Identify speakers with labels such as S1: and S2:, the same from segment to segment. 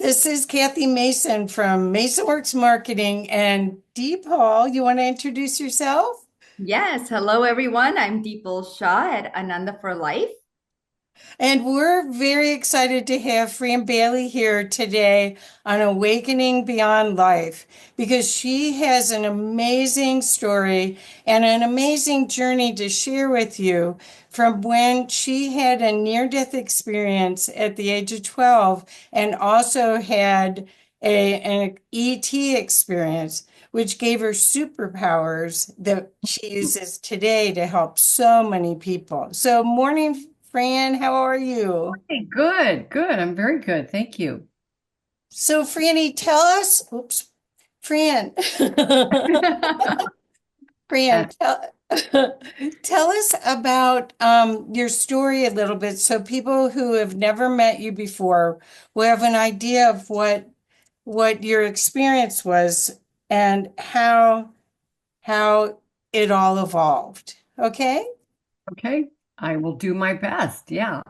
S1: This is Kathy Mason from MasonWorks Marketing. And Deepal, you want to introduce yourself?
S2: Yes, hello everyone. I'm Deepal Shah at Ananda for Life.
S1: And we're very excited to have Fran Bailey here today on Awakening Beyond Life because she has an amazing story and an amazing journey to share with you from when she had a near-death experience at the age of 12 and also had an ET experience, which gave her superpowers that she uses today to help so many people. So, morning, Fran, how are you?
S3: Hey, good, good. I'm very good. Thank you.
S1: So, Franny, tell us, oops, Fran,
S3: Uh,
S1: Fran, tell us about your story a little bit so people who have never met you before will have an idea of what your experience was and how it all evolved. Okay?
S3: okay, I will do my best. Yeah.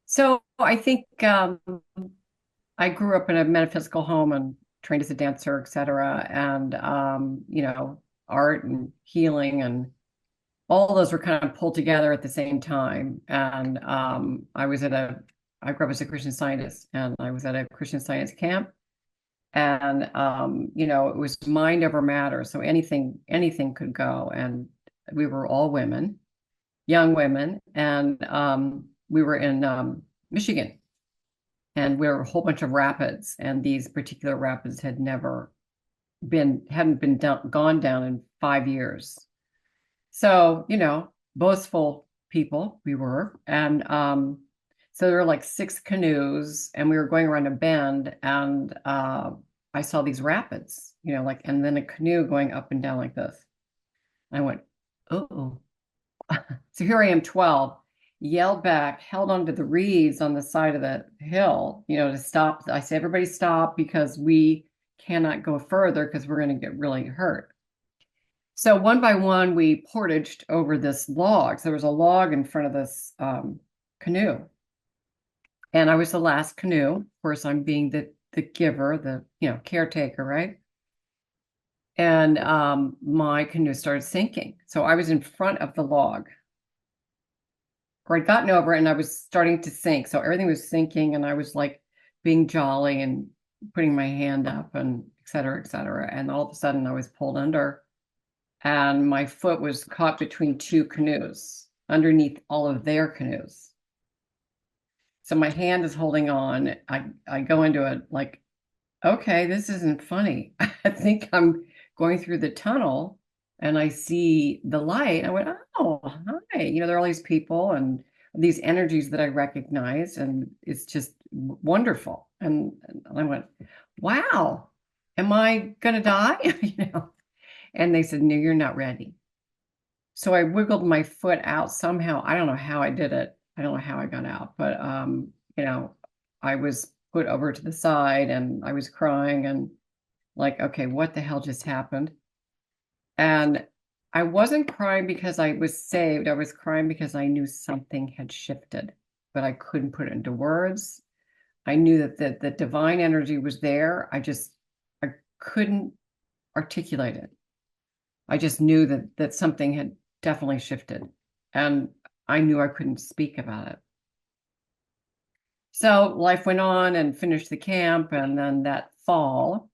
S3: So I think I grew up in a metaphysical home and trained as a dancer, etc. And art and healing and all those were kind of pulled together at the same time. And I grew up as a Christian Scientist, and I was at a Christian Science camp. And it was mind over matter, so anything could go. And we were all women, young women, and we were in Michigan, and we were a whole bunch of rapids, and these particular rapids hadn't been gone down in 5 years. So boastful people we were. And so there were like six canoes, and we were going around a bend, and I saw these rapids, and then a canoe going up and down like this. I went, oh. So here I am, 12, yelled back, held onto the reeds on the side of the hill, to stop. I said, everybody stop, because we cannot go further because we're going to get really hurt. So one by one, we portaged over this log. So there was a log in front of this canoe. And I was the last canoe. Of course, I'm being the giver, the caretaker, right? And my canoe started sinking. So I was in front of the log, or I'd gotten over it and I was starting to sink. So everything was sinking, and I was like being jolly and putting my hand up and et cetera, et cetera. And all of a sudden I was pulled under, and my foot was caught between two canoes, underneath all of their canoes. So my hand is holding on. I go into it like, okay, this isn't funny. I think I'm going through the tunnel, and I see the light. I went, oh, hi. There are all these people and these energies that I recognize, and it's just wonderful. And I went, wow, am I gonna die? And they said, no, you're not ready. So I wiggled my foot out somehow. I don't know how I did it. I don't know how I got out, but I was put over to the side, and I was crying and like, okay, what the hell just happened? And I wasn't crying because I was saved. I was crying because I knew something had shifted, but I couldn't put it into words. I knew that the divine energy was there. I couldn't articulate it. I just knew that something had definitely shifted, and I knew I couldn't speak about it. So life went on and finished the camp, and then that fall,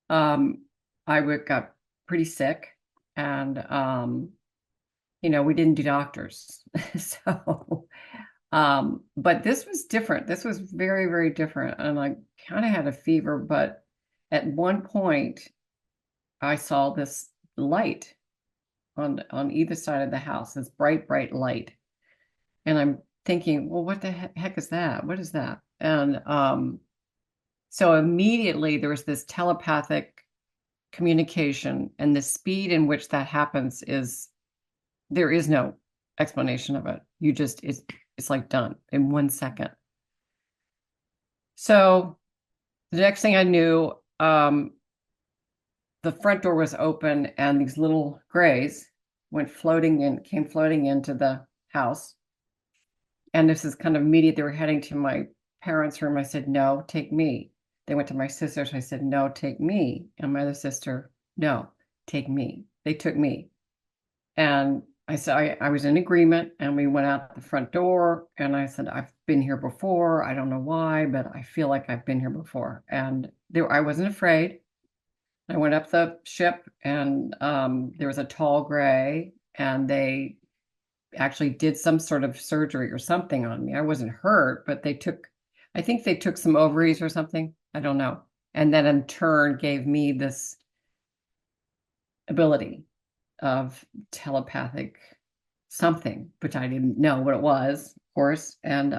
S3: um, got pretty sick, and we didn't do doctors, so but this was different. This was very, very different, and I kind of had a fever, but at one point I saw this light on either side of the house, this bright, bright light. And I'm thinking, well, what the heck is that? What is that? And so immediately there was this telepathic communication, and the speed in which that happens there is no explanation of it. It's like done in 1 second. So the next thing I knew, the front door was open, and these little grays came floating into the house. And this is kind of immediate. They were heading to my parents' room. I said, no, take me. They went to my sister's. I said, no, take me. And my other sister, no, take me. They took me. And I said, I was in agreement, and we went out the front door, and I said, I've been here before. I don't know why, but I feel like I've been here before. And I wasn't afraid. I went up the ship, and there was a tall gray, and they actually did some sort of surgery or something on me. I wasn't hurt, but I think they took some ovaries or something. I don't know. And then in turn gave me this ability of telepathic something, which I didn't know what it was, of course. And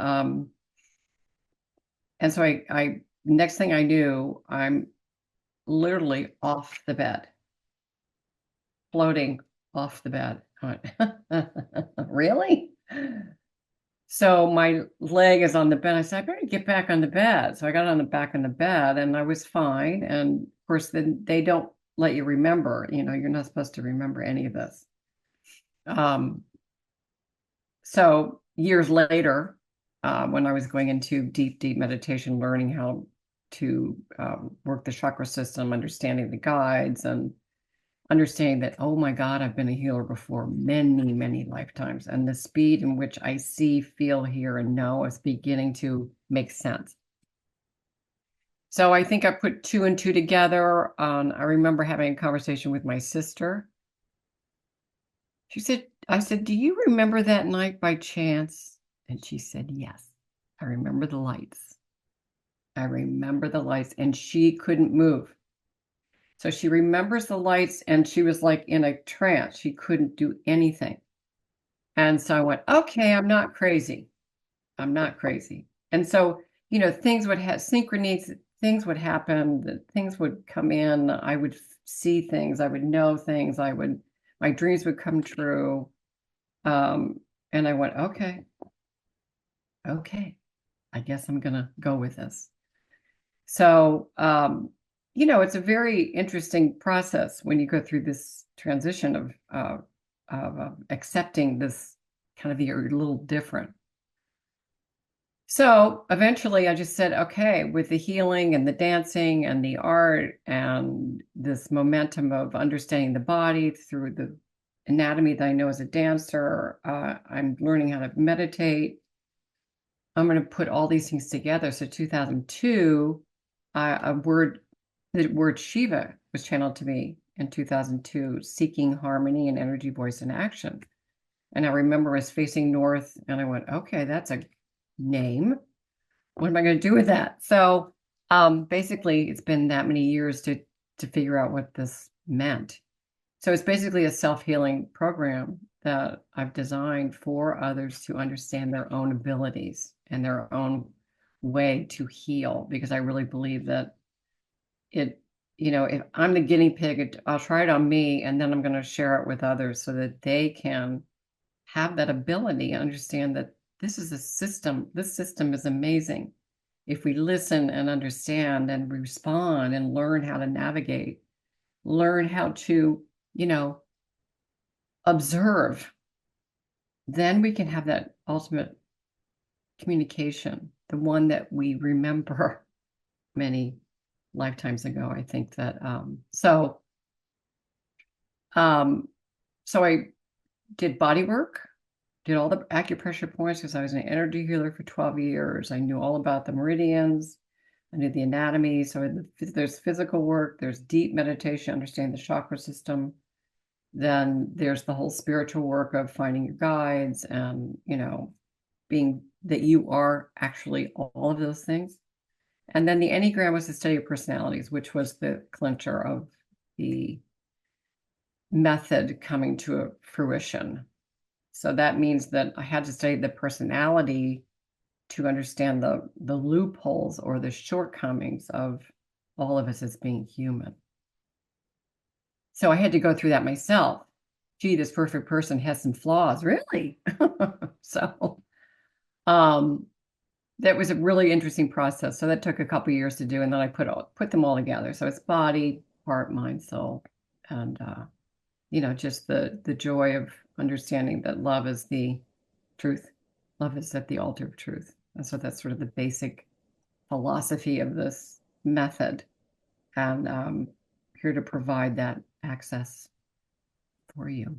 S3: so I next thing I knew, I'm literally off the bed, floating off the bed. I went, really? So my leg is on the bed. I said, I better get back on the bed. So I got on the back of the bed, and I was fine. And of course, then they don't let you remember, you're not supposed to remember any of this. So years later, when I was going into deep, deep meditation, learning how to work the chakra system, understanding the guides, and understanding that, oh my God, I've been a healer before many, many lifetimes. And the speed in which I see, feel, hear, and know is beginning to make sense. So I think I put two and two together. I remember having a conversation with my sister. I said, do you remember that night by chance? And she said, yes, I remember the lights. I remember the lights. And she couldn't move. So she remembers the lights, and she was like in a trance. She couldn't do anything. And so I went, okay, I'm not crazy. I'm not crazy. And so, things would have synchronies, things would happen, things would come in. I would see things, I would know things, my dreams would come true. And I went, okay, I guess I'm going to go with this. So, it's a very interesting process when you go through this transition of accepting this kind of you're a little different. So eventually I just said, okay, with the healing and the dancing and the art and this momentum of understanding the body through the anatomy that I know as a dancer, I'm learning how to meditate. I'm going to put all these things together. So 2002, the word SHEVA was channeled to me in 2002, seeking harmony and energy, voice, and action. And I remember us facing north, and I went, okay, that's a name. What am I going to do with that? So basically, it's been that many years to figure out what this meant. So it's basically a self-healing program that I've designed for others to understand their own abilities and their own way to heal, because I really believe that if I'm the guinea pig, I'll try it on me, and then I'm going to share it with others so that they can have that ability and understand that this is a system. This system is amazing. If we listen and understand and respond and learn how to navigate, learn how to, observe, then we can have that ultimate communication, the one that we remember many lifetimes ago. I think that so I did body work, did all the acupressure points because I was an energy healer for 12 years. I knew all about the meridians. I knew the anatomy. So there's physical work, there's deep meditation, understanding the chakra system. Then there's the whole spiritual work of finding your guides and, being that you are actually all of those things. And then the Enneagram was the study of personalities, which was the clincher of the method coming to fruition. So that means that I had to study the personality to understand the loopholes or the shortcomings of all of us as being human. So I had to go through that myself. Gee, this perfect person has some flaws, really? So that was a really interesting process. So that took a couple of years to do, and then I put them all together. So it's body, heart, mind, soul, and just the joy of understanding that love is the truth. Love is at the altar of truth. And so that's sort of the basic philosophy of this method, and here to provide that access for you.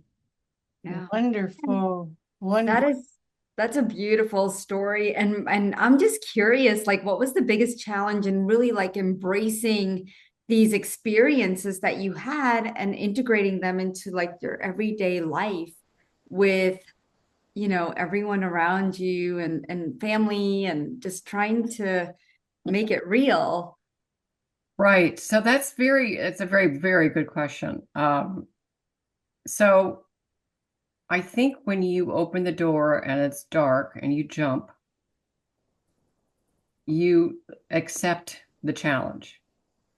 S2: Yeah.
S1: Wonderful.
S2: That
S1: Wonderful.
S2: is that's a beautiful story. And I'm just curious, like what was the biggest challenge in really like embracing these experiences that you had and integrating them into like your everyday life with, everyone around you and family and just trying to make it real.
S3: Right. So it's a very, very good question. So I think when you open the door and it's dark and you jump, you accept the challenge.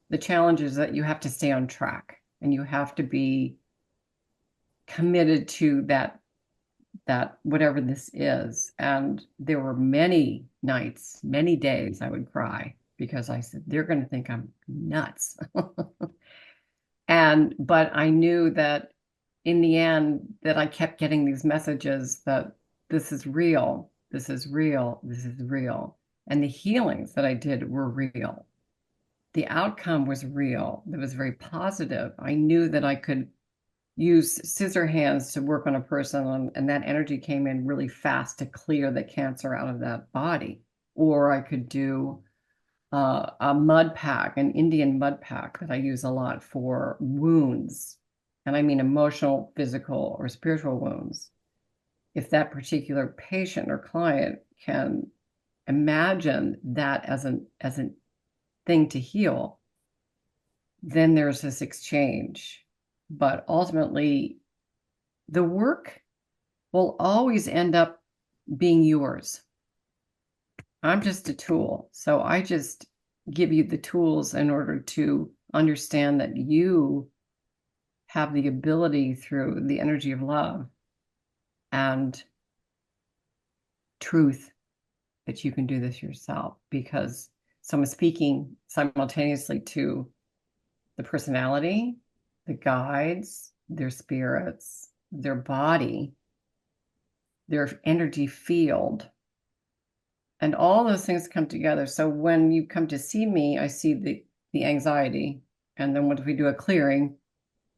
S3: The challenge is that you have to stay on track and you have to be committed to that whatever this is. And there were many nights, many days I would cry because I said, they're going to think I'm nuts. But I knew that in the end that I kept getting these messages that this is real, this is real, this is real. And the healings that I did were real. The outcome was real. It was very positive. I knew that I could use scissor hands to work on a person, and that energy came in really fast to clear the cancer out of that body. Or I could do a mud pack, an Indian mud pack that I use a lot for wounds. And I mean emotional, physical, or spiritual wounds. If that particular patient or client can imagine that as an thing to heal, then there's this exchange. But ultimately, the work will always end up being yours. I'm just a tool. So I just give you the tools in order to understand that you have the ability through the energy of love and truth that you can do this yourself. Because so I'm speaking simultaneously to the personality, the guides, their spirits, their body, their energy field, and all those things come together. So when you come to see me, I see the anxiety, and then what if we do a clearing?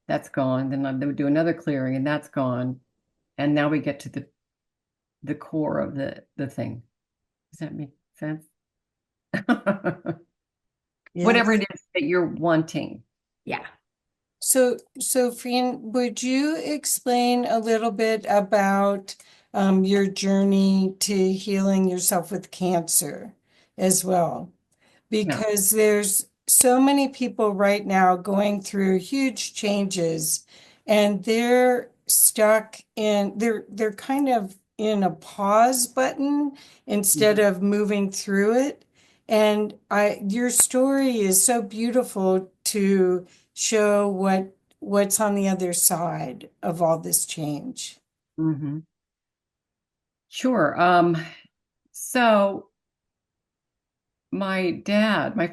S3: That's gone. Then I would do another clearing, and that's gone. And now we get to the core of the thing. Does that make sense? Whatever
S1: Yes.
S3: it is that you're wanting.
S2: Yeah.
S1: So Fran, would you explain a little bit about your journey to healing yourself with cancer as well?
S3: Yeah.
S1: Because there's so many people right now going through huge changes and they're stuck in they're kind of in a pause button instead
S3: Mhm.
S1: of moving through it. And your story is so beautiful to show what's on the other side of all this change.
S3: Mhm. Sure. So my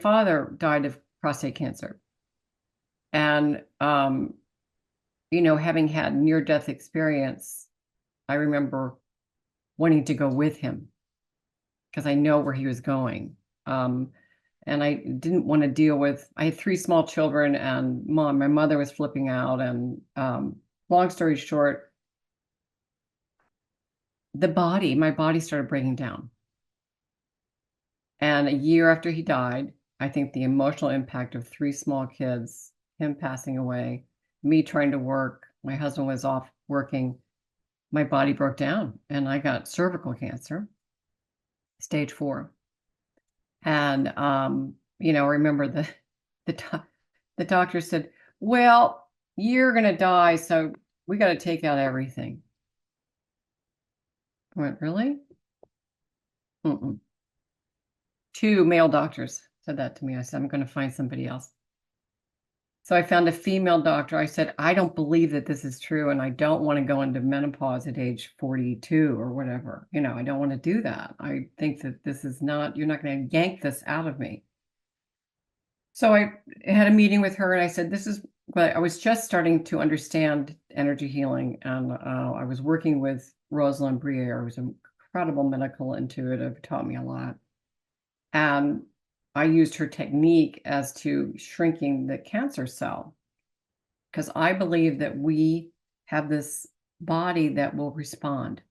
S3: father died of prostate cancer. And having had near-death experience, I remember wanting to go with him because I know where he was going. And I didn't want to deal with, I had three small children and my mother was flipping out. And long story short, my body started breaking down. And a year after he died, I think the emotional impact of three small kids, him passing away, me trying to work, my husband was off working, my body broke down and I got cervical cancer, stage 4. And remember the doctor said, "Well, you're gonna die, so we got to take out everything." I went, "Really?" Mm-mm. Two male doctors said that to me. I said, "I'm going to find somebody else." So I found a female doctor. I said, "I don't believe that this is true, and I don't want to go into menopause at age 42 or whatever. I don't want to do that. I think that this is not, you're not going to yank this out of me." So I had a meeting with her and I said, "This is what I was just starting to understand energy healing." And I was working with Rosalind Briere, who's an incredible medical intuitive, taught me a lot. And I used her technique as to shrinking the cancer cell, because I believe that we have this body that will respond.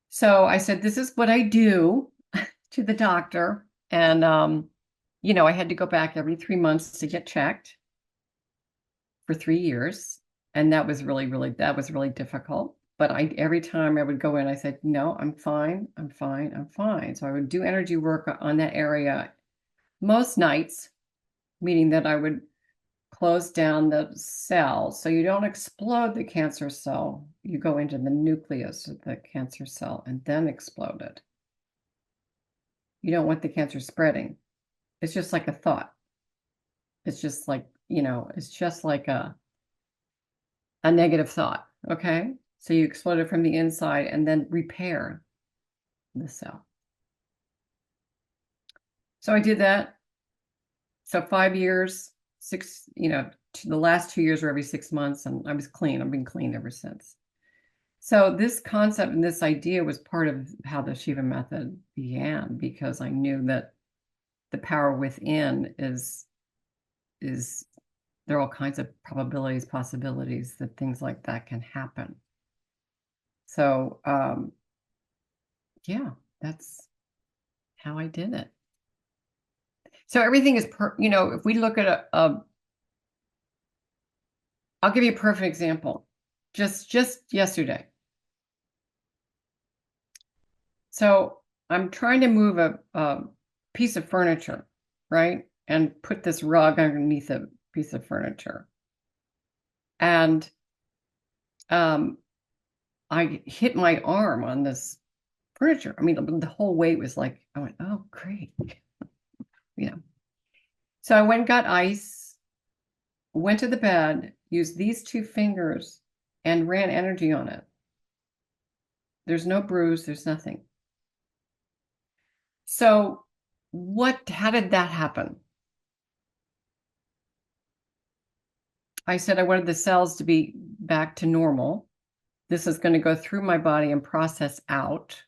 S3: So I said, this is what I do to the doctor. And, I had to go back every 3 months to get checked for 3 years. And that was really difficult. But every time I would go in, I said, no, I'm fine. I'm fine. I'm fine. So I would do energy work on that area most nights, meaning that I would close down the cell. So you don't explode the cancer cell. You go into the nucleus of the cancer cell and then explode it. You don't want the cancer spreading. It's just like a thought. It's just like, it's just like a negative thought. Okay. So you explode it from the inside and then repair the cell. So I did that. So 5 years, the last 2 years were every 6 months, and I was clean. I've been clean ever since. So this concept and this idea was part of how the SHEVA method began, because I knew that the power within is there are all kinds of probabilities, possibilities that things like that can happen. So yeah, that's how I did it. So everything is, if we look at I'll give you a perfect example. Just yesterday. So I'm trying to move a piece of furniture, right? And put this rug underneath a piece of furniture. And I hit my arm on this furniture. I mean, the whole weight was like, I went, oh, great. So I went and got ice, went to the bed, used these 2 fingers, and ran energy on it. There's no bruise, there's nothing. So how did that happen? I said I wanted the cells to be back to normal. This is going to go through my body and process out.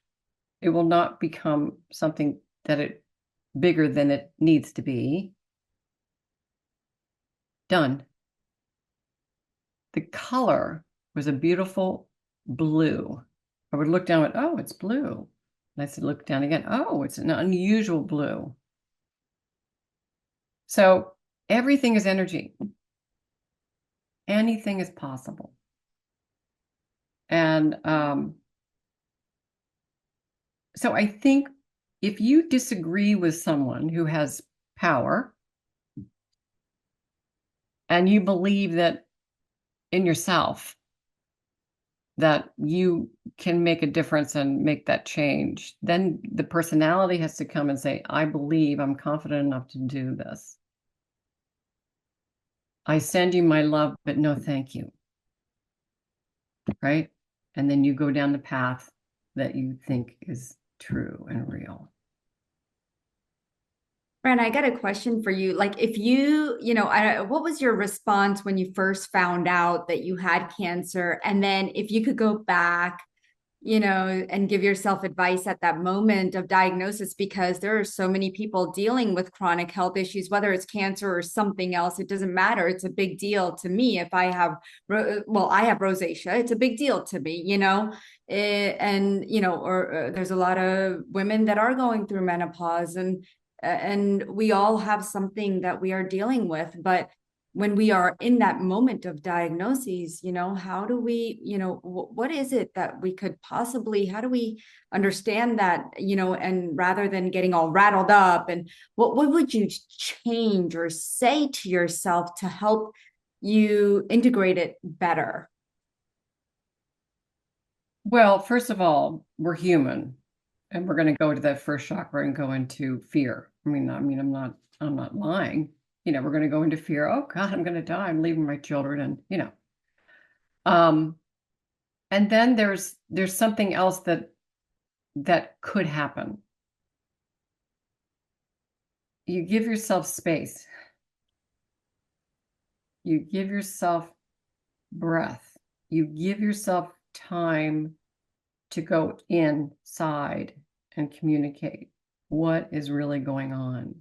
S3: It will not become something bigger than it needs to be. Done. The color was a beautiful blue. I would look down and, oh, it's blue. And I said, look down again. Oh, it's an unusual blue. So everything is energy. Anything is possible. And so I think if you disagree with someone who has power and you believe that in yourself that you can make a difference and make that change, then the personality has to come and say, I believe, I'm confident enough to do this. I send you my love, but no thank you. Right? And then you go down the path that you think is true and real.
S2: Fran, I got a question for you. Like, if what was your response when you first found out that you had cancer? And then if you could go back, and give yourself advice at that moment of diagnosis, because there are so many people dealing with chronic health issues, whether it's cancer or something else, it doesn't matter. It's a big deal to me. If I have, I have rosacea, it's a big deal to me, there's a lot of women that are going through menopause, and we all have something that we are dealing with. But when we are in that moment of diagnoses, how do we, what is it that we could possibly, how do we understand that, and rather than getting all rattled up, and what would you change or say to yourself to help you integrate it better?
S3: Well, first of all, we're human, and we're going to go to that first chakra and go into fear. I mean, I'm not lying. We're going to go into fear. Oh God, I'm going to die. I'm leaving my children, and and then there's something else that could happen. You give yourself space. You give yourself breath. You give yourself time to go inside and communicate. What is really going on?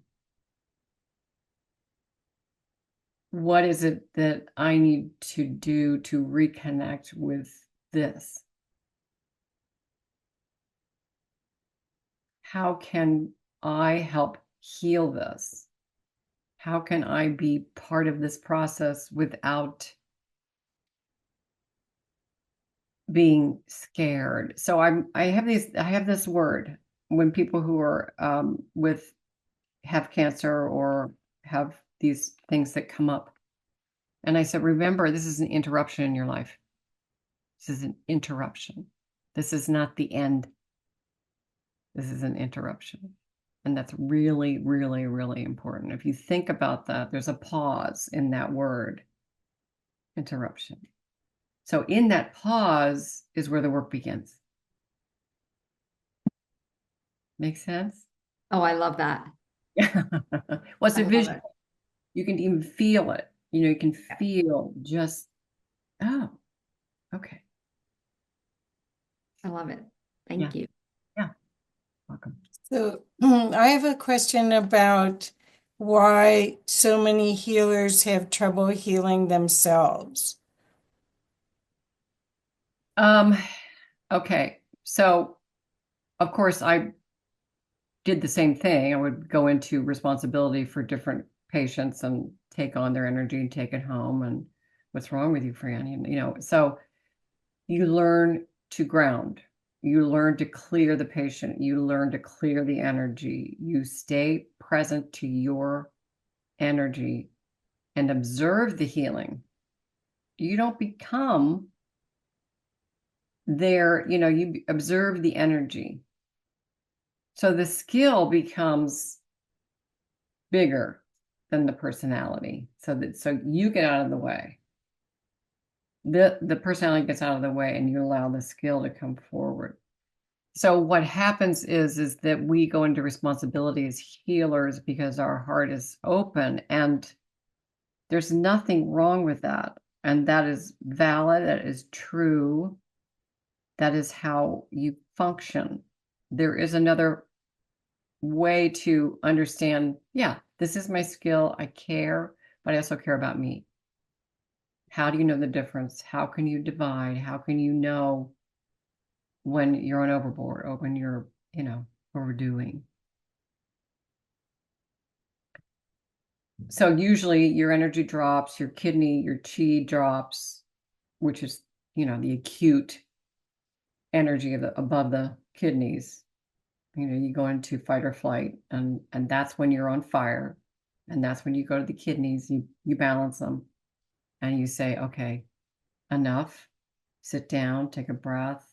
S3: What is it that I need to do to reconnect with this? How can I help heal this? How can I be part of this process without being scared? So I have this word when people who are have cancer or have these things that come up. And I said, remember, this is an interruption in your life. This is an interruption. This is not the end. This is an interruption. And that's really, really, really important. If you think about that, there's a pause in that word, interruption. So in that pause is where the work begins. Make sense?
S2: Oh, I love that.
S3: What's
S2: I
S3: a
S2: love
S3: vision?
S2: it.
S3: You can even feel it. You can feel just, oh, okay.
S2: I love it.
S3: Yeah.
S2: Thank you.
S3: Yeah. Welcome.
S1: So I have a question about why so many healers have trouble healing themselves.
S3: Okay. So of course I did the same thing. I would go into responsibility for different patients and take on their energy and take it home. And what's wrong with you, Fran? So you learn to ground. You learn to clear the patient. You learn to clear the energy. You stay present to your energy and observe the healing. You don't become there, you observe the energy. So the skill becomes bigger than the personality. So you get out of the way. The personality gets out of the way and you allow the skill to come forward. So what happens is that we go into responsibility as healers because our heart is open, and there's nothing wrong with that. And that is valid, that is true. That is how you function. There is another way to understand, yeah, this is my skill, I care, but I also care about me. How do you know the difference? How can you divide? How can you know when you're on overboard or when you're, overdoing? So usually your energy drops, your kidney, your chi drops, which is, the acute energy above the kidneys. You go into fight or flight, and that's when you're on fire, and that's when you go to the kidneys, you balance them, and you say, okay, enough, sit down, take a breath,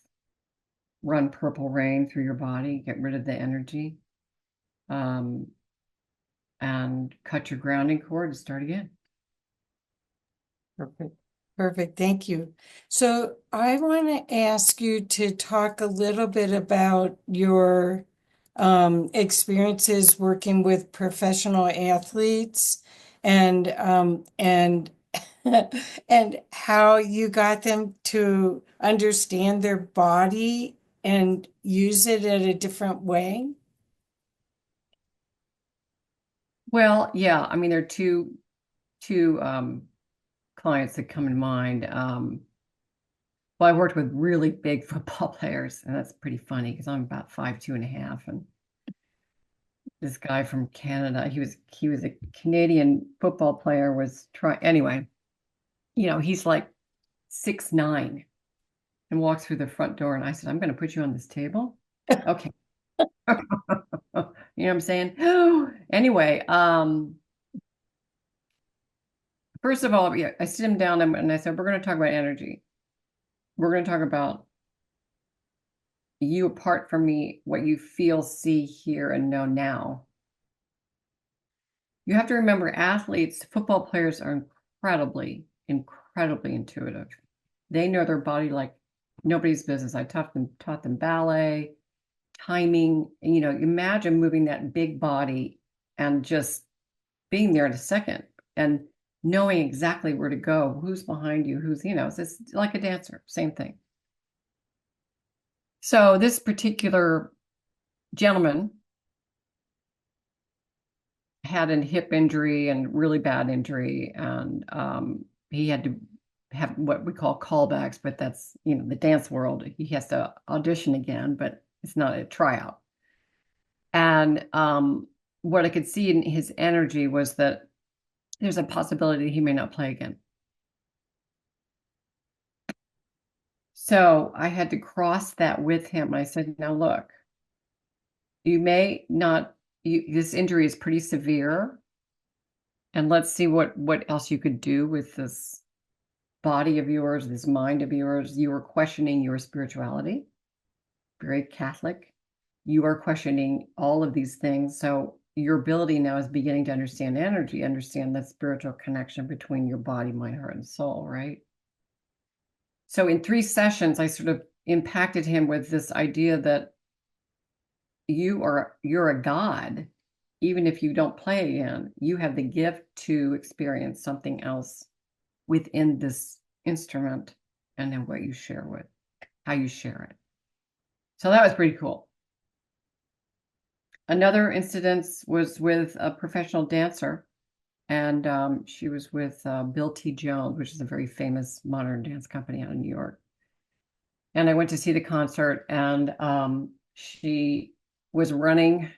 S3: run purple rain through your body, get rid of the energy, and cut your grounding cord and start again.
S1: Perfect. Perfect. Thank you. So I want to ask you to talk a little bit about your experiences working with professional athletes and and how you got them to understand their body and use it in a different way.
S3: Well, yeah, I mean, there are two clients that come in mind. Well, I worked with really big football players, and that's pretty funny because I'm about 5'2.5", and this guy from Canada, he was a Canadian football player, was trying anyway. He's like 6'9" and walks through the front door, and I said, "I'm going to put you on this table." Okay. You know what I'm saying? Anyway, first of all, yeah, I sit him down and I said, we're going to talk about energy. We're going to talk about you apart from me, what you feel, see, hear, and know now. You have to remember, athletes, football players are incredibly, incredibly intuitive. They know their body like nobody's business. I taught them ballet, timing. And, imagine moving that big body and just being there in a second and knowing exactly where to go, who's behind you, it's like a dancer, same thing. So this particular gentleman had a hip injury and really bad injury, and he had to have what we call callbacks, but that's, the dance world. He has to audition again, but it's not a tryout. And what I could see in his energy was that there's a possibility he may not play again. So I had to cross that with him. I said, now look, you may not, this injury is pretty severe, and let's see what else you could do with this body of yours, this mind of yours. You are questioning your spirituality, very Catholic. You are questioning all of these things. So your ability now is beginning to understand energy, understand that spiritual connection between your body, mind, heart, and soul, right? So in 3 sessions, I sort of impacted him with this idea that you're a god. Even if you don't play again, you have the gift to experience something else within this instrument, and then what you share with, how you share it. So that was pretty cool. Another incident was with a professional dancer, and she was with Bill T. Jones, which is a very famous modern dance company out of New York. And I went to see the concert, and she was running,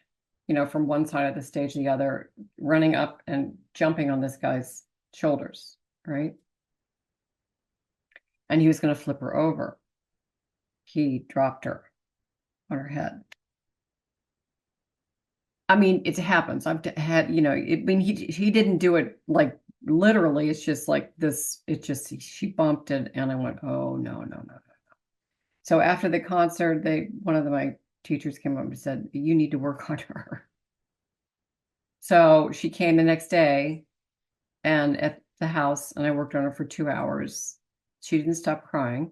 S3: from one side of the stage to the other, running up and jumping on this guy's shoulders, right? And he was going to flip her over. He dropped her on her head. I mean, it happens. I've had, he didn't do it like literally. It's just like this. She bumped it, and I went, oh, no, no, no, no. So after the concert, one of my teachers came up and said, you need to work on her. So she came the next day and at the house, and I worked on her for 2 hours. She didn't stop crying.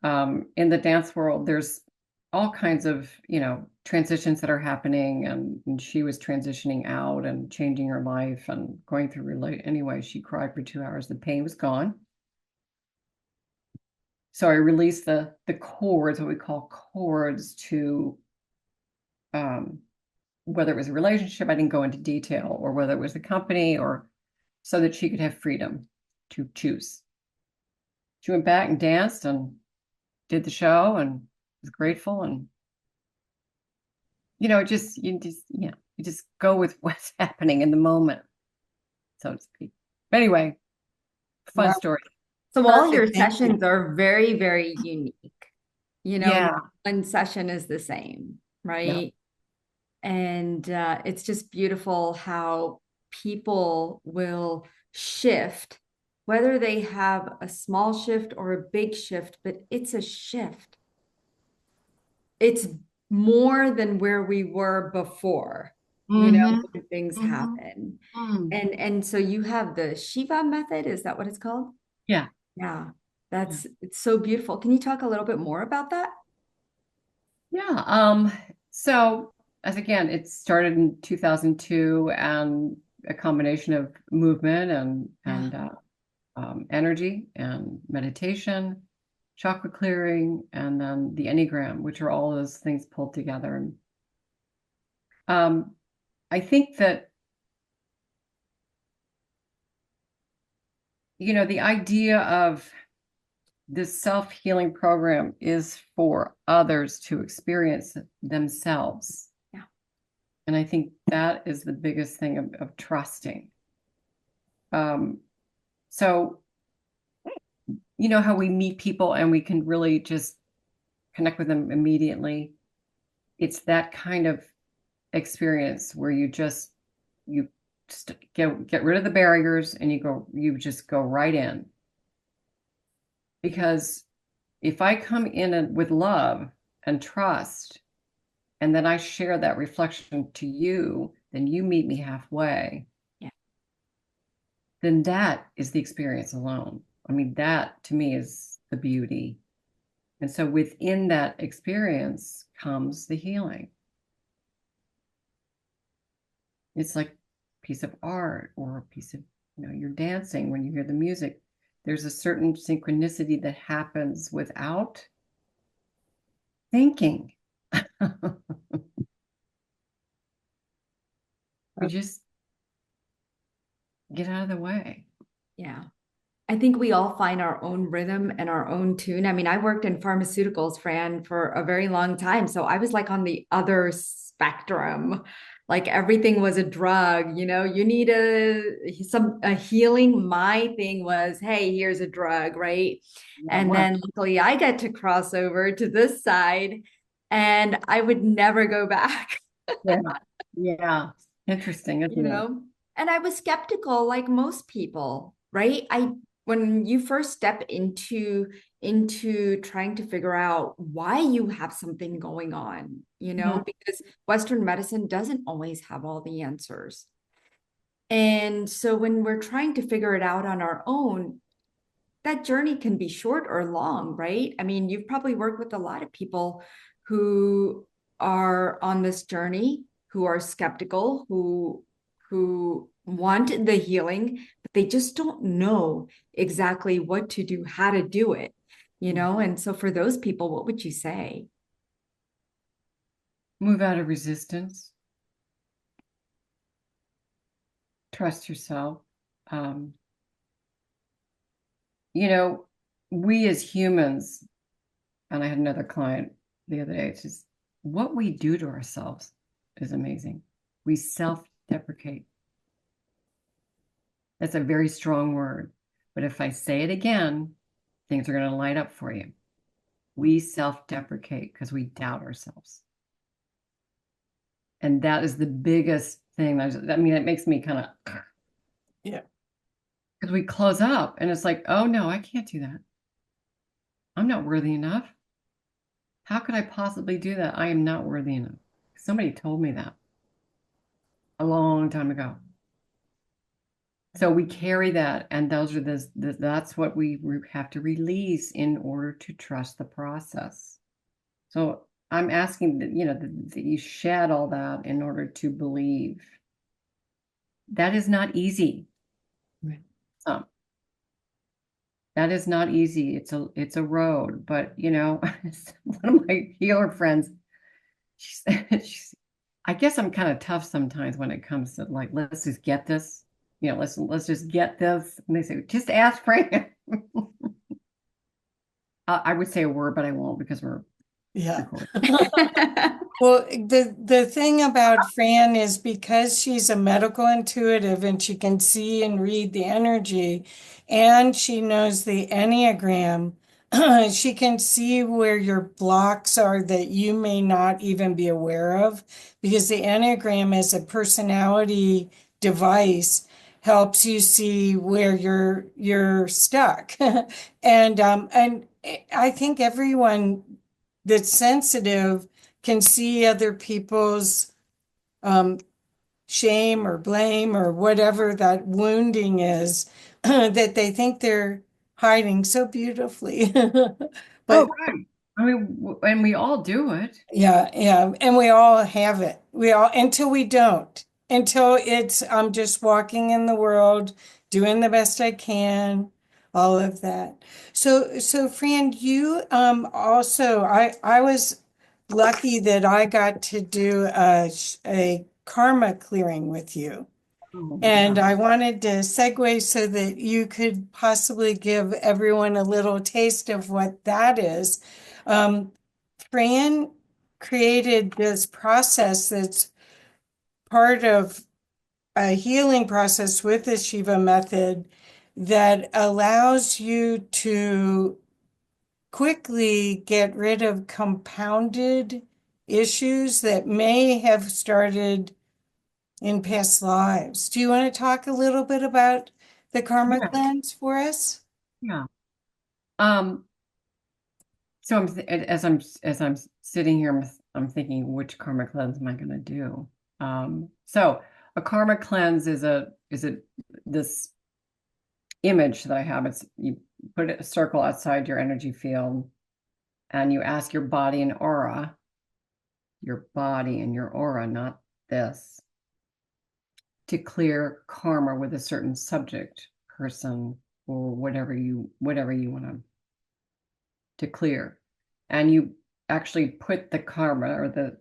S3: In the dance world, there's all kinds of, transitions that are happening, and she was transitioning out and changing her life and going through anyway, she cried for 2 hours. The pain was gone. So I released the cords, what we call cords, to whether it was a relationship, I didn't go into detail, or whether it was the company, or so that she could have freedom to choose. She went back and danced and did the show and was grateful, and you just go with what's happening in the moment, so to speak. But anyway, fun
S1: Wow.
S3: story.
S2: So all your
S1: Perfect. Thank you.
S2: sessions are very, very unique.
S3: Yeah.
S2: One session is the same, right? And it's just beautiful how people will shift, whether they have a small shift or a big shift, but it's a shift. It's more than where we were before,
S3: Mhm.
S2: when things
S3: Mhm.
S2: happen.
S3: Mhm.
S2: And so you have the SHEVA method, is that what it's called?
S3: Yeah.
S2: Yeah, it's so beautiful. Can you talk a little bit more about that?
S3: Yeah. So as again, it started in 2002, and a combination of movement and energy and meditation, chakra clearing, and then the Enneagram, which are all those things pulled together. And I think that, the idea of this self-healing program is for others to experience themselves.
S2: Yeah.
S3: And I think that is the biggest thing of trusting. So, how we meet people and we can really just connect with them immediately. It's that kind of experience where you just get rid of the barriers, and you just go right in. Because if I come in with love and trust, and then I share that reflection to you, then you meet me halfway.
S2: Yeah.
S3: Then that is the experience alone. I mean, that to me is the beauty. And so within that experience comes the healing. It's like a piece of art, or a piece of, you're dancing when you hear the music. There's a certain synchronicity that happens without thinking. We just get out of the way.
S2: Yeah. I think we all find our own rhythm and our own tune. I mean, I worked in pharmaceuticals, Fran, for a very long time. So I was like on the other spectrum. Like everything was a drug, you need a healing. My thing was, hey, here's a drug, right?
S3: Yeah,
S2: And then luckily I get to cross over to this side and I would never go back.
S3: yeah, yeah. Interesting,
S2: you
S3: isn't it?
S2: know and I was skeptical like most people, right? I When you first step into trying to figure out why you have something going on,
S3: Mhm.
S2: because Western medicine doesn't always have all the answers. And so when we're trying to figure it out on our own, that journey can be short or long, right? I mean, you've probably worked with a lot of people who are on this journey, who are skeptical, who want the healing, but they just don't know exactly what to do, how to do it. And so for those people, what would you say?
S3: Move out of resistance. Trust yourself. Um, you know, we as humans, and I had another client the other day, it's just what we do to ourselves is amazing. We self-deprecate. That's a very strong word. But if I say it again, things are going to light up for you. We self-deprecate because we doubt ourselves. And that is the biggest thing. I mean, it makes me kind of,
S1: Yeah.
S3: because we close up and it's like, oh no, I can't do that. I'm not worthy enough. How could I possibly do that? I am not worthy enough. Somebody told me that a long time ago. So we carry that, and those are that's what we have to release in order to trust the process. So I'm asking that, that you shed all that in order to believe. That is not easy.
S1: Right.
S3: Um, that is not easy. It's a road, but one of my healer friends, I guess I'm kind of tough sometimes when it comes to like, let's just get this, let's just get this. And they say, just ask Frank. I would say a word, but I won't because we're
S1: Yeah.
S3: recording.
S1: Well, the thing about Fran is because she's a medical intuitive and she can see and read the energy and she knows the Enneagram, she can see where your blocks are that you may not even be aware of because the Enneagram is a personality device helps you see where you're stuck. And I think everyone that's sensitive can see other people's shame or blame or whatever that wounding is that they think they're hiding so beautifully.
S3: Oh,
S1: But
S3: right. I mean, and we all do it.
S1: yeah, yeah. And we all have it. We all, until we don't, until it's, I'm just walking in the world, doing the best I can, all of that. So Fran, you also, I was lucky that I got to do a karma clearing with you.
S3: Oh,
S1: And
S3: yeah.
S1: I wanted to segue so that you could possibly give everyone a little taste of what that is. Um, Fran created this process that's part of a healing process with the SHEVA method that allows you to quickly get rid of compounded issues that may have started in past lives. Do you want to talk a little bit about the karma
S3: Yeah.
S1: cleanse for us?
S3: Yeah. Um, so as I'm sitting here, I'm thinking, which karma cleanse am I going to do? So a karma cleanse is this image that I have. It's you put a circle outside your energy field, and you ask your body and your aura, not this, to clear karma with a certain subject, person, or whatever you want to clear. And you actually put the karma or the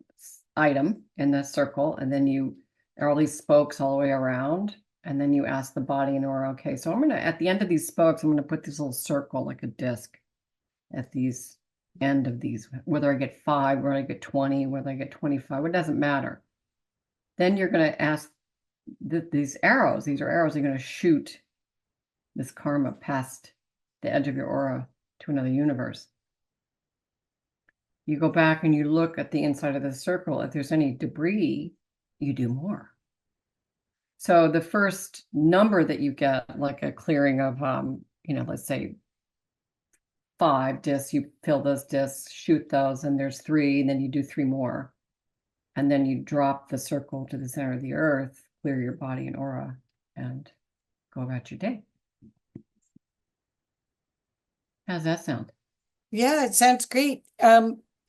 S3: item in the circle, and then you There are all these spokes all the way around. And then you ask the body and aura, okay, so I'm going to, at the end of these spokes, I'm going to put this little circle like a disc at these end of these, whether I get 5, whether I get 20, whether I get 25, it doesn't matter. Then you're going to ask these arrows, these are arrows, you're going to shoot this karma past the edge of your aura to another universe. You go back and you look at the inside of the circle. If there's any debris, you do more. So the first number that you get, like a clearing of, let's say 5 discs, you fill those discs, shoot those, and there's 3, and then you do 3 more. And then you drop the circle to the center of the earth, clear your body and aura, and go about your day. How's that sound?
S1: Yeah, it sounds great.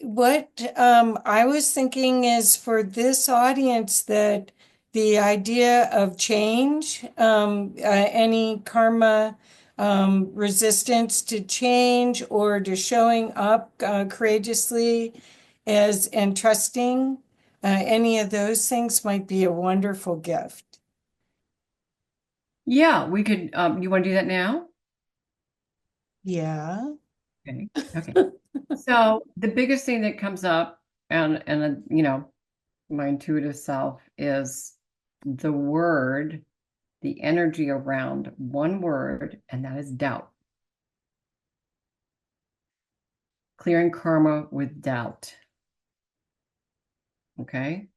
S1: What I was thinking is for this audience that the idea of change, any karma resistance to change or to showing up courageously and trusting, any of those things might be a wonderful gift.
S3: Yeah, we could, you want to do that now?
S1: Yeah.
S3: Okay. So the biggest thing that comes up and my intuitive self is the word, the energy around one word, and that is doubt. Clearing karma with doubt. Okay.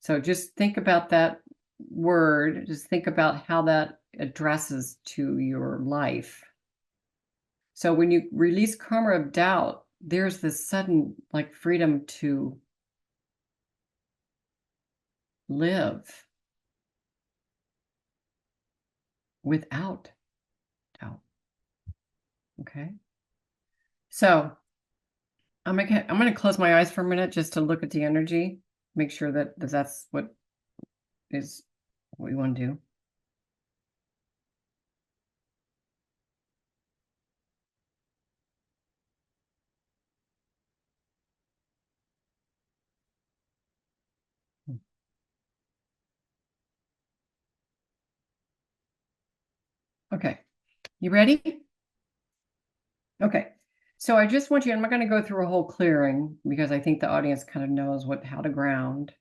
S3: So just think about that word. Just think about how that addresses to your life. So when you release karma of doubt, there's this sudden like freedom to live without doubt. Okay. So I'm gonna close my eyes for a minute just to look at the energy, make sure that that's what we want to do. Okay, you ready? Okay. So I just want you, I'm not going to go through a whole clearing because I think the audience kind of knows how to ground.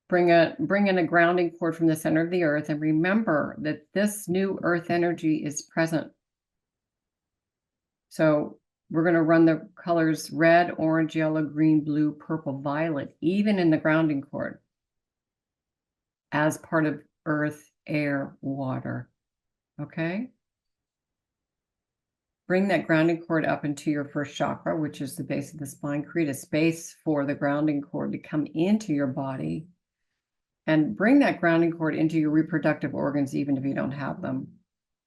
S3: Bring in a grounding cord from the center of the earth, and remember that this new earth energy is present. So we're going to run the colors red, orange, yellow, green, blue, purple, violet, even in the grounding cord as part of earth, air, water. Okay? Bring that grounding cord up into your first chakra, which is the base of the spine. Create a space for the grounding cord to come into your body. And bring that grounding cord into your reproductive organs, even if you don't have them.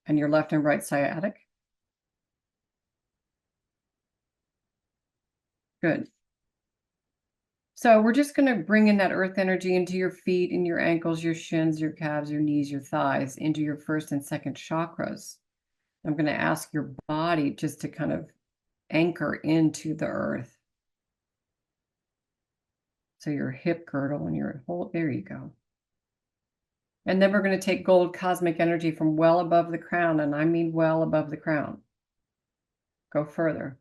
S3: And your left and right sciatic. Good. So we're just going to bring in that earth energy into your feet, and your ankles, your shins, your calves, your knees, your thighs, into your first and second chakras. I'm going to ask your body just to kind of anchor into the earth. So your hip girdle and your whole, there you go. And then we're going to take gold cosmic energy from well above the crown, and I mean well above the crown. Go further.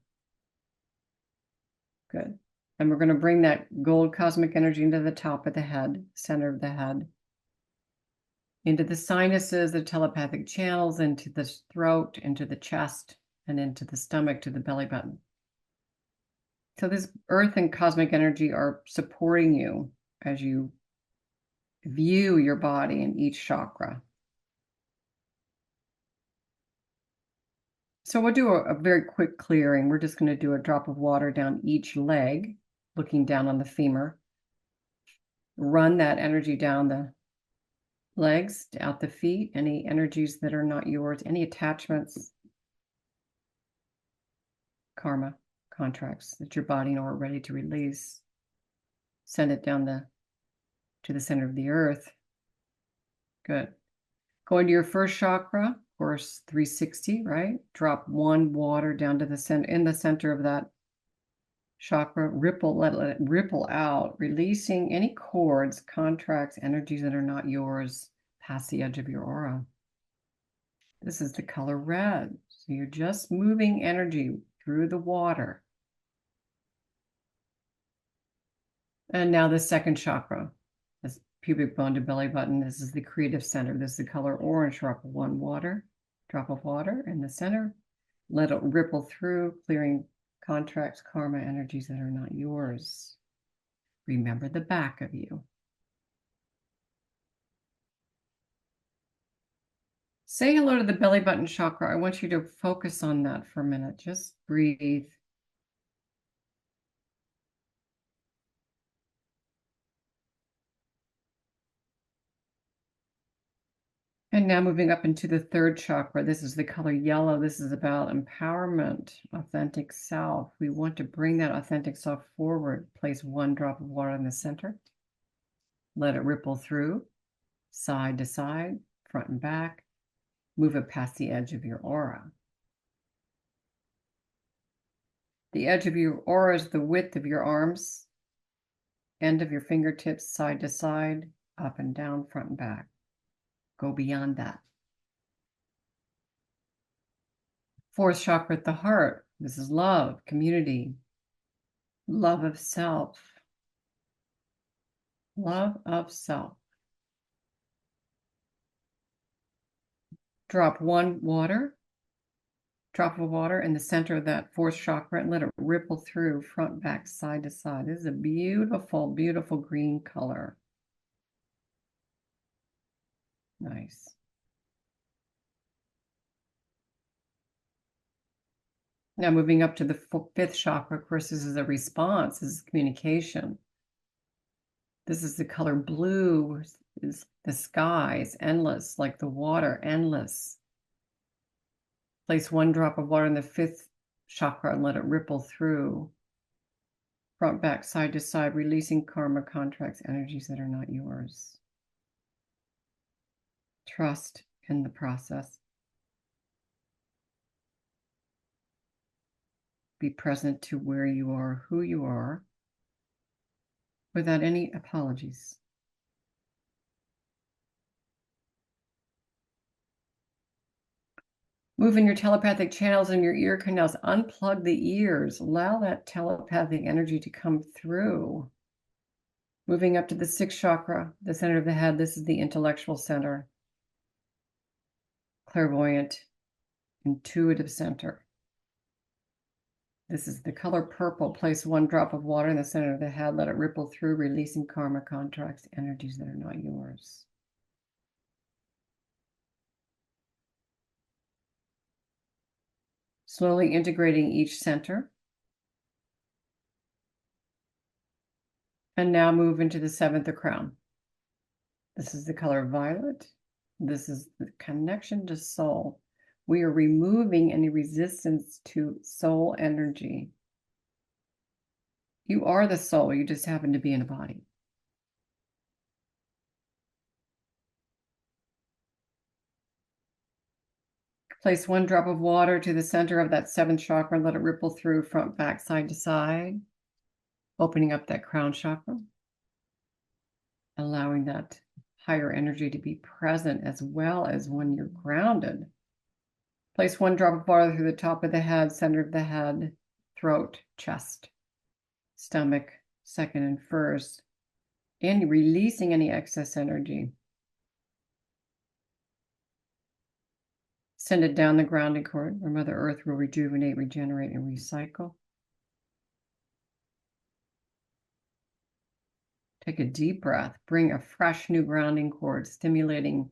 S3: Good. And we're going to bring that gold cosmic energy into the top of the head, center of the head, into the sinuses, the telepathic channels, into the throat, into the chest, and into the stomach, to the belly button. So this earth and cosmic energy are supporting you as you view your body in each chakra. So we'll do a very quick clearing. We're just going to do a drop of water down each leg, looking down on the femur. Run that energy down the legs, out the feet, any energies that are not yours, any attachments, karma, contracts that your body and aura are ready to release. Send it down to the center of the earth. Good. Go into your first chakra, of course, 360, right? Drop 1 water down to the center, in the center of that chakra, let it ripple out, releasing any cords, contracts, energies that are not yours past the edge of your aura. This is the color red. So you're just moving energy through the water. And now the second chakra, this pubic bone to belly button. This is the creative center. This is the color orange. Drop of water in the center. Let it ripple through, clearing contracts, karma, energies that are not yours. Remember the back of you. Say hello to the belly button chakra. I want you to focus on that for a minute. Just breathe. And now moving up into the third chakra. This is the color yellow. This is about empowerment, authentic self. We want to bring that authentic self forward. Place one drop of water in the center. Let it ripple through, side to side, front and back. Move it past the edge of your aura. The edge of your aura is the width of your arms, end of your fingertips, side to side, up and down, front and back. Go beyond that. Fourth chakra at the heart. This is love, community, love of self. Love of self. Drop one drop of water in the center of that fourth chakra and let it ripple through front, back, side to side. This is a beautiful, beautiful green color. Nice. Now moving up to the fifth chakra, of course, this is a response, this is communication. This is the color blue, is the sky is endless, like the water, endless. Place one drop of water in the fifth chakra and let it ripple through. Front, back, side to side, releasing karma, contracts, energies that are not yours. Trust in the process. Be present to where you are, who you are, without any apologies. Move in your telepathic channels and your ear canals. Unplug the ears. Allow that telepathic energy to come through. Moving up to the sixth chakra, the center of the head. This is the intellectual center. Clairvoyant, intuitive center. This is the color purple. Place one drop of water in the center of the head. Let it ripple through, releasing karma, contracts, energies that are not yours. Slowly integrating each center. And now move into the seventh, the crown. This is the color violet. This is the connection to soul. We are removing any resistance to soul energy. You are the soul, you just happen to be in a body. Place one drop of water to the center of that seventh chakra and let it ripple through front, back, side to side, opening up that crown chakra, allowing that higher energy to be present as well as when you're grounded. Place one drop of water through the top of the head, center of the head, throat, chest, stomach, second and first, and releasing any excess energy. Send it down the grounding cord where Mother Earth will rejuvenate, regenerate, and recycle. Take a deep breath. Bring a fresh new grounding cord, stimulating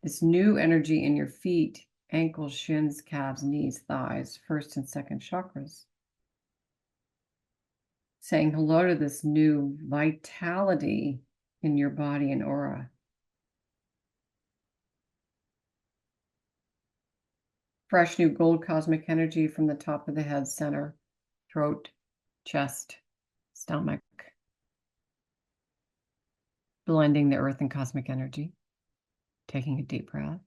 S3: this new energy in your feet, ankles, shins, calves, knees, thighs, first and second chakras. Saying hello to this new vitality in your body and aura. Fresh new gold cosmic energy from the top of the head, center, throat, chest, stomach. Blending the earth and cosmic energy. Taking a deep breath.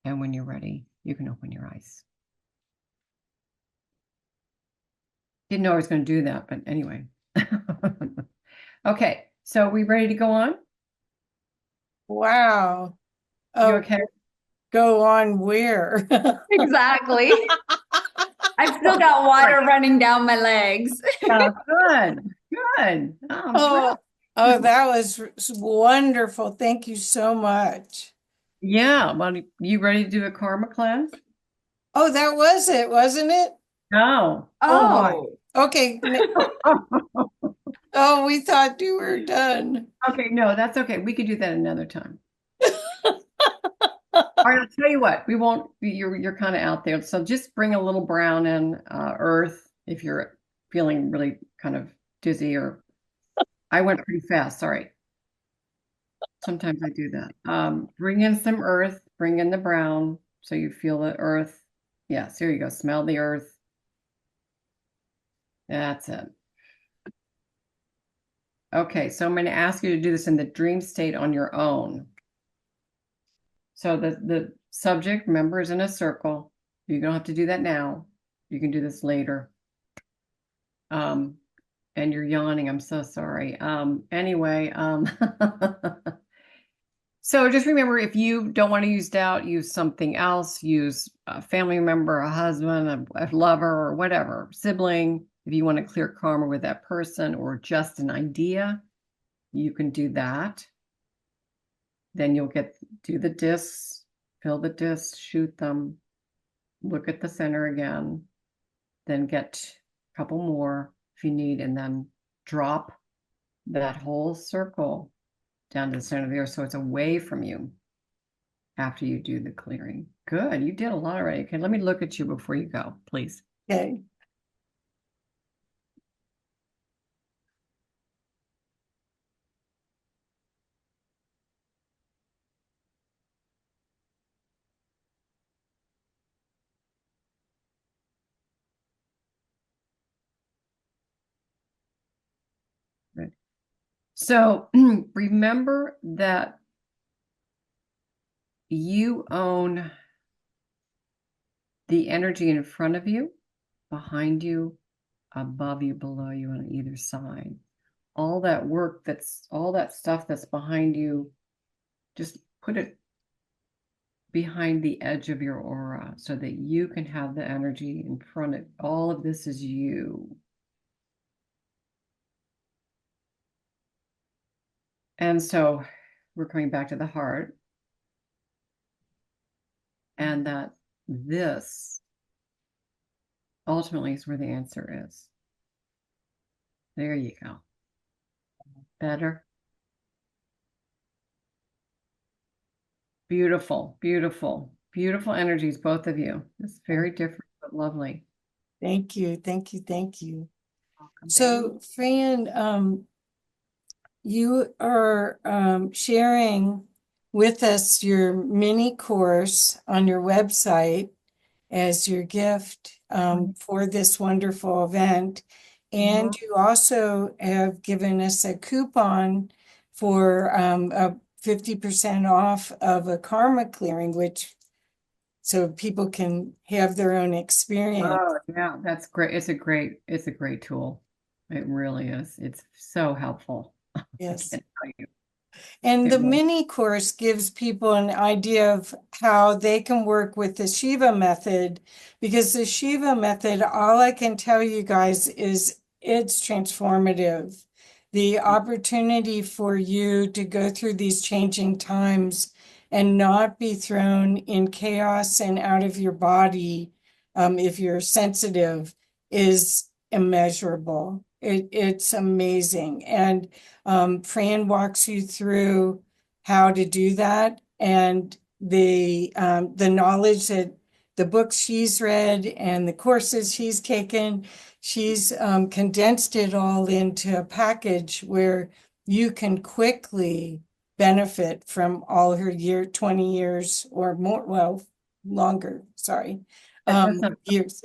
S3: And when you're ready, you can open your eyes. Didn't know I was going to do that, but anyway. Okay, so we ready to go on?
S1: Wow.
S3: You
S1: Oh,
S3: okay?
S1: go on where?
S2: Exactly. I've still got
S3: All right.
S2: water running down my legs.
S3: Oh, good. Good. Oh, I'm thrilled.
S1: Oh, oh, that was wonderful. Thank you so much.
S3: Yeah, well, you ready to do a karma cleanse?
S1: Oh, that was it, wasn't it?
S3: No.
S1: Oh my.
S2: Oh,
S1: Okay. Oh, we thought you were done.
S3: Okay, no, that's okay. We could do that another time. All right, I'll tell you what, we won't, you're kind of out there. So just bring a little brown in, earth if you're feeling really kind of dizzy or I went pretty fast, sorry. Sometimes I do that. Bring in some earth, bring in the brown so you feel the earth. Yes, here you go. Smell the earth. That's it. Okay, so I'm going to ask you to do this in the dream state on your own. So the subject, remember, is in a circle. You don't have to do that now. You can do this later. And you're yawning. I'm so sorry. Anyway, so just remember, if you don't want to use doubt, use something else. Use a family member, a husband, a lover, or whatever, sibling. If you want to clear karma with that person or just an idea, you can do that. Then you'll do the discs, fill the discs, shoot them, look at the center again, then get a couple more if you need, and then drop that whole circle down to the center of the earth so it's away from you after you do the clearing. Good. You did a lot already. Okay, let me look at you before you go, please.
S1: Okay.
S3: Good. So remember that you own the energy in front of you, behind you, above you, below you, on either side. All that work all that stuff that's behind you, just put it behind the edge of your aura so that you can have the energy in front of all of this is you. And so we're coming back to the heart and that this ultimately is where the answer is. There you go. Better. Beautiful, beautiful, beautiful energies, both of you. It's very different, but lovely.
S1: Thank you. Thank you. Thank you.
S3: Welcome,
S1: So,
S3: baby.
S1: Fran, you are sharing with us your mini course on your website as your gift for this wonderful event. And
S3: Mhm.
S1: you also have given us a coupon for a 50% off of a karma clearing, which so people can have their own experience.
S3: Oh, yeah, that's great. It's a great tool. It really is. It's so helpful. I
S1: Yes.
S3: can't tell you.
S1: And
S3: It
S1: the
S3: really.
S1: mini course gives people an idea of how they can work with the SHEVA method, because the SHEVA method, all I can tell you guys is it's transformative. The opportunity for you to go through these changing times and not be thrown in chaos and out of your body, if you're sensitive, is immeasurable. It's amazing. And Fran walks you through how to do that and the knowledge that the books she's read and the courses she's taken, she's condensed it all into a package where you can quickly benefit from all her 20 years or more, well, longer, sorry,
S3: That's not.
S1: years.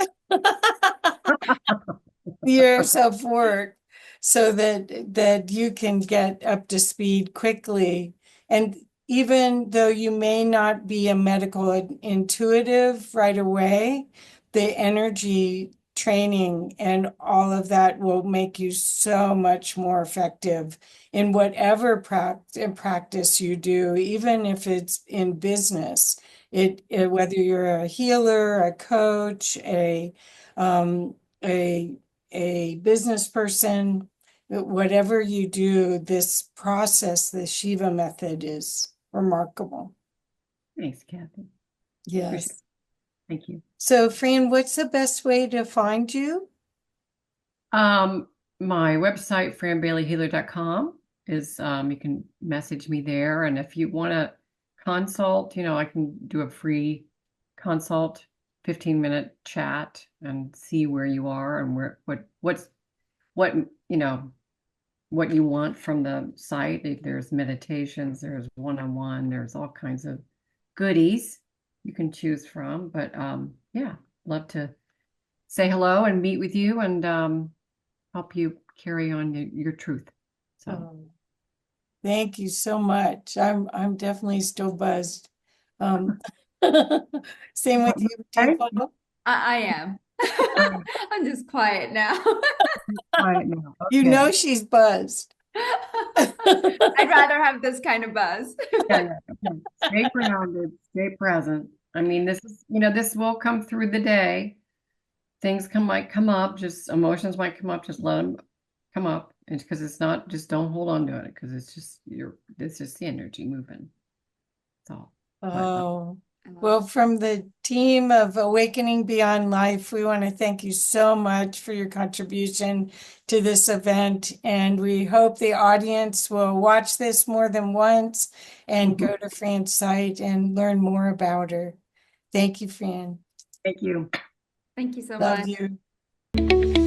S1: Years of work so that you can get up to speed quickly. And even though you may not be a medical intuitive right away, the energy training and all of that will make you so much more effective in whatever practice you do, even if it's in business. Whether you're a healer, a coach, um, a business person, whatever you do, this process, the SHEVA method, is remarkable.
S3: Thanks, Kathy.
S1: Yes.
S3: Thank you.
S1: So, Fran, what's the best way to find you?
S3: My website, franbaileyhealer.com, is you can message me there. And if you want to consult, I can do a free consult, 15-minute chat and see where you are and what you want from the site. If there's meditations, there's one-on-one, there's all kinds of goodies you can choose from. But yeah, love to say hello and meet with you and help you carry on your truth. So
S1: thank you so much. I'm definitely still buzzed. Same with you, Deepa.
S2: I am. I'm just quiet now.
S3: Quiet now.
S1: You
S3: Okay.
S1: know she's buzzed.
S2: I'd rather have this kind of buzz.
S3: Yeah. Stay grounded, stay present. I mean, this will come through the day. Things might come up, just emotions might come up, just let them come up. And because it's not, just don't hold on to it, because it's just the energy moving. That's all.
S1: Oh, well, from the team of Awakening Beyond Life, we want to thank you so much for your contribution to this event. And we hope the audience will watch this more than once and go to Fran's site and learn more about her. Thank you, Fran.
S3: Thank you.
S2: Thank you so
S1: Love
S2: much.
S1: you.